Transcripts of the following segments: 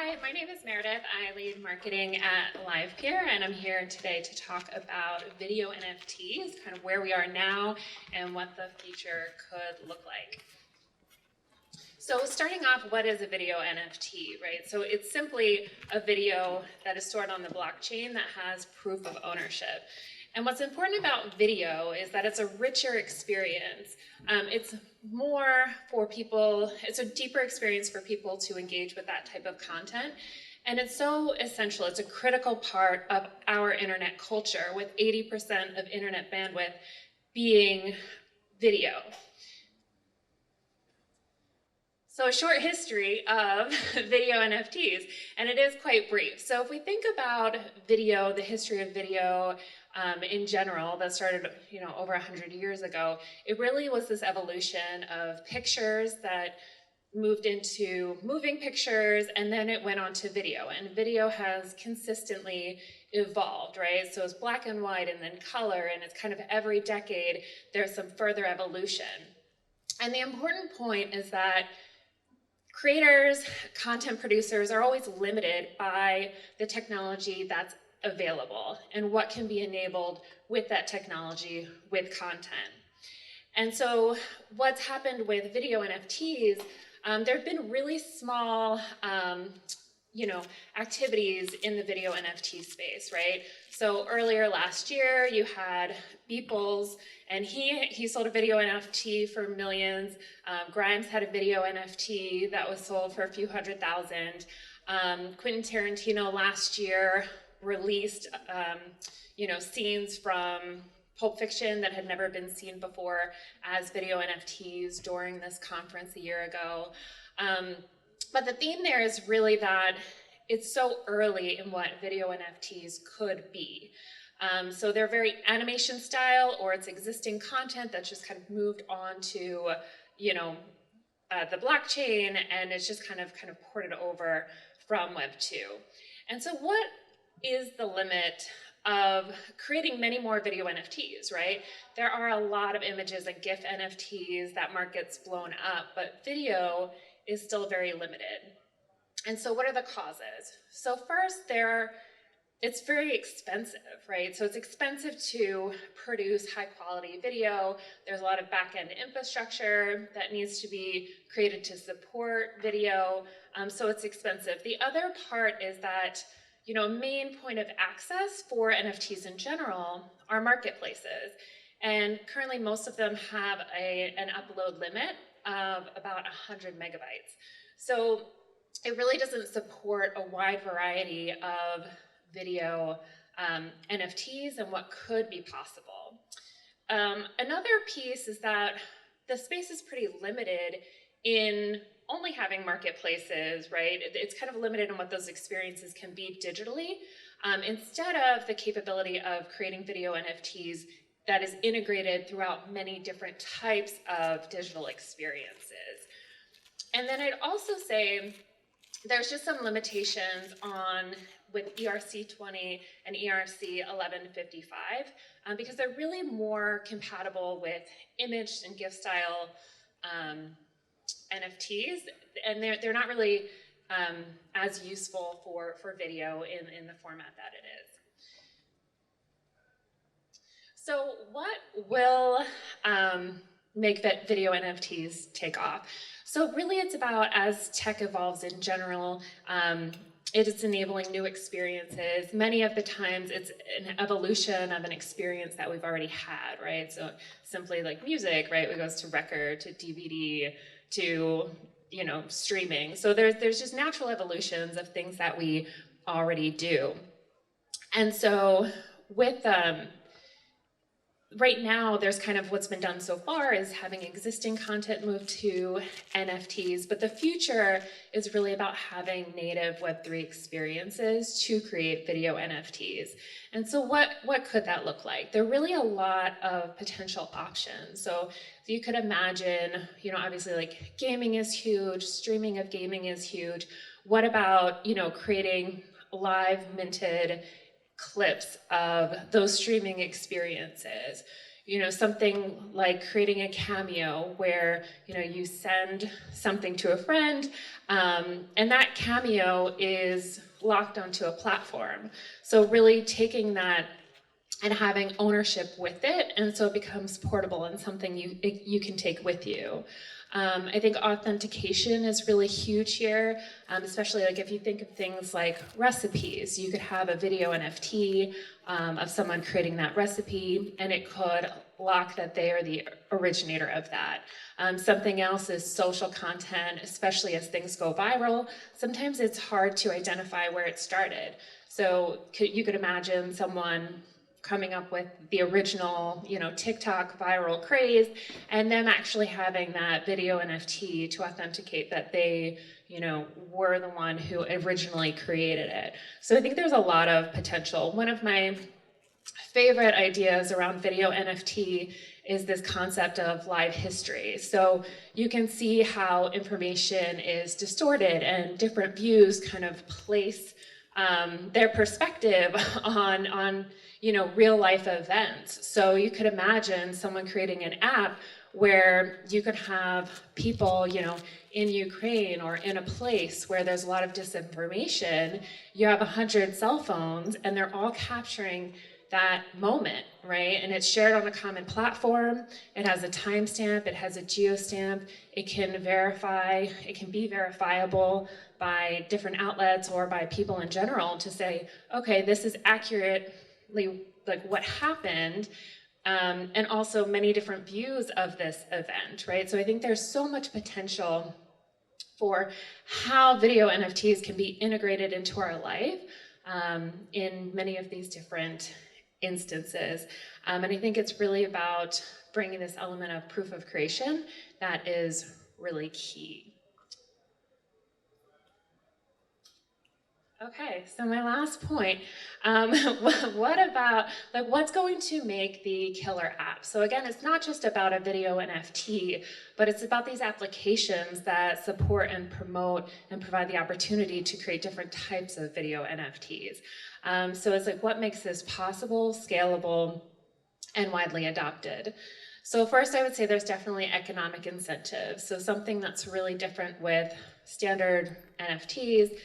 Hi, my name is Meredith. I lead marketing at Livepeer, and I'm here today to talk about video NFTs, kind of where we are now and what the future could look like. So starting off, what is a video NFT, right? So it's simply a video that is stored on the blockchain that has proof of ownership. And what's important about video is that it's a richer experience. It's more for people, it's a deeper experience for people to engage with that type of content. And it's so essential, it's a critical part of our internet culture, with 80% of internet bandwidth being video. So a short history of video NFTs, and it is quite brief. So if we think about video, the history of video in general, that started over 100 years ago, it really was this evolution of pictures that moved into moving pictures, and then it went on to video. And video has consistently evolved, right? So it's black and white and then color, and it's kind of every decade there's some further evolution. And the important point is that creators, content producers are always limited by the technology that's available and what can be enabled with that technology with content. And so what's happened with video NFTs, there have been really small activities in the video NFT space, right? So earlier last year, you had Beeples, and he sold a video NFT for millions. Grimes had a video NFT that was sold for a few $100,000. Quentin Tarantino last year released, scenes from Pulp Fiction that had never been seen before as video NFTs during this conference a year ago. But the theme there is really that it's so early in what video NFTs could be. So they're very animation style, or it's existing content that's just kind of moved on to, the blockchain, and it's just kind of ported over from Web 2. And so what is the limit of creating many more video NFTs, right? There are a lot of images and GIF NFTs, that market's blown up, but video is still very limited. And so what are the causes? So first, it's very expensive, right? So it's expensive to produce high quality video. There's a lot of back-end infrastructure that needs to be created to support video. So it's expensive. The other part is that, a main point of access for NFTs in general are marketplaces. And currently most of them have an upload limit of about 100 megabytes. So it really doesn't support a wide variety of video NFTs and what could be possible. Another piece is that the space is pretty limited in only having marketplaces, right? It's kind of limited in what those experiences can be digitally, instead of the capability of creating video NFTs that is integrated throughout many different types of digital experiences. And then I'd also say there's just some limitations with ERC20 and ERC 1155, because they're really more compatible with image and GIF style NFTs, and they're not really as useful for video in the format that it is. So what will make video NFTs take off? So really it's about, as tech evolves in general, it is enabling new experiences. Many of the times it's an evolution of an experience that we've already had, right? So simply like music, right? It goes to record, to DVD, to streaming. So there's just natural evolutions of things that we already do. And so with right now, there's kind of what's been done so far is having existing content move to NFTs, but the future is really about having native Web3 experiences to create video NFTs. And so what could that look like? There are really a lot of potential options. So you could imagine, obviously like gaming is huge, streaming of gaming is huge. What about, creating live minted clips of those streaming experiences? something like creating a cameo where, you send something to a friend, and that cameo is locked onto a platform. So really taking that and having ownership with it, and so it becomes portable and something you can take with you. I think authentication is really huge here, especially like if you think of things like recipes. You could have a video NFT of someone creating that recipe, and it could lock that they are the originator of that. Something else is social content, especially as things go viral. Sometimes it's hard to identify where it started. So you could imagine someone coming up with the original, TikTok viral craze, and them actually having that video NFT to authenticate that they, were the one who originally created it. So I think there's a lot of potential. One of my favorite ideas around video NFT is this concept of live history. So you can see how information is distorted and different views kind of place their perspective on real life events. So you could imagine someone creating an app where you could have people, in Ukraine or in a place where there's a lot of disinformation. You have 100 cell phones and they're all capturing that moment, right? And it's shared on a common platform. It has a timestamp, it has a geostamp, it can be verifiable by different outlets or by people in general to say, okay, this is accurately like what happened, and also many different views of this event, right? So I think there's so much potential for how video NFTs can be integrated into our life in many of these different instances. And I think it's really about bringing this element of proof of creation that is really key. Okay, so my last point, what about, what's going to make the killer app? So again, it's not just about a video NFT, but it's about these applications that support and promote and provide the opportunity to create different types of video NFTs. So it's like, what makes this possible, scalable, and widely adopted? So first, I would say there's definitely economic incentives. So something that's really different with standard NFTs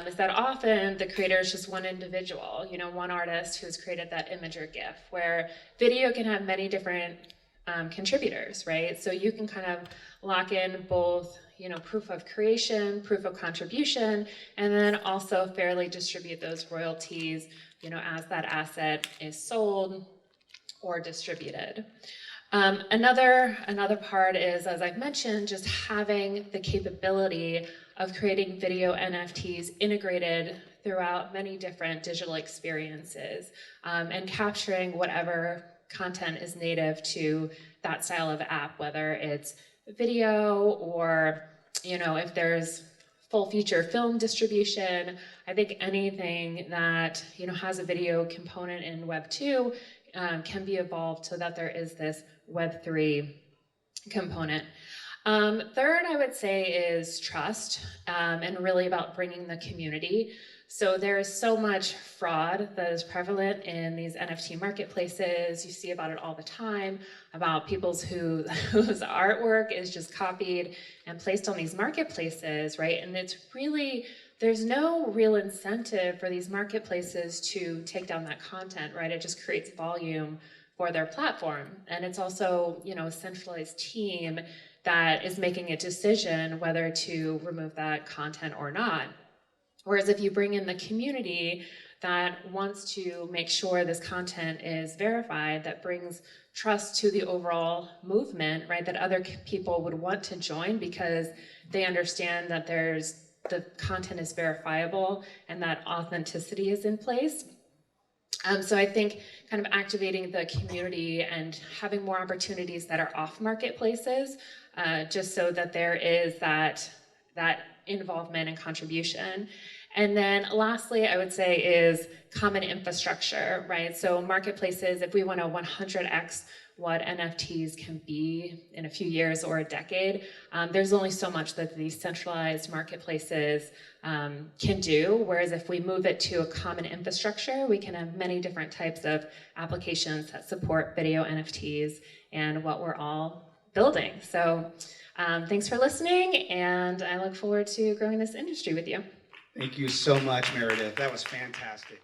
is that often the creator is just one individual, one artist who's created that image or GIF, where video can have many different contributors, right? So you can kind of lock in both, proof of creation, proof of contribution, and then also fairly distribute those royalties, as that asset is sold or distributed. Another part is, as I've mentioned, just having the capability of creating video NFTs integrated throughout many different digital experiences, and capturing whatever content is native to that style of app, whether it's video or, if there's full feature film distribution. I think anything that, has a video component in Web 2 can be evolved so that there is this Web 3 component. Third, I would say is trust, and really about bringing the community. So there is so much fraud that is prevalent in these NFT marketplaces. You see about it all the time, about people's whose artwork is just copied and placed on these marketplaces, right? And it's really, there's no real incentive for these marketplaces to take down that content, right? It just creates volume for their platform. And it's also, a centralized team that is making a decision whether to remove that content or not. Whereas if you bring in the community that wants to make sure this content is verified, that brings trust to the overall movement, right, that other people would want to join because they understand that the content is verifiable and that authenticity is in place. So I think kind of activating the community and having more opportunities that are off marketplaces, just so that there is that involvement and contribution. And then lastly, I would say is common infrastructure, right? So marketplaces, if we want to 100x what NFTs can be in a few years or a decade, there's only so much that these centralized marketplaces can do, whereas if we move it to a common infrastructure, we can have many different types of applications that support video NFTs and what we're all building. So thanks for listening, and I look forward to growing this industry with you. Thank you so much, Meredith. That was fantastic.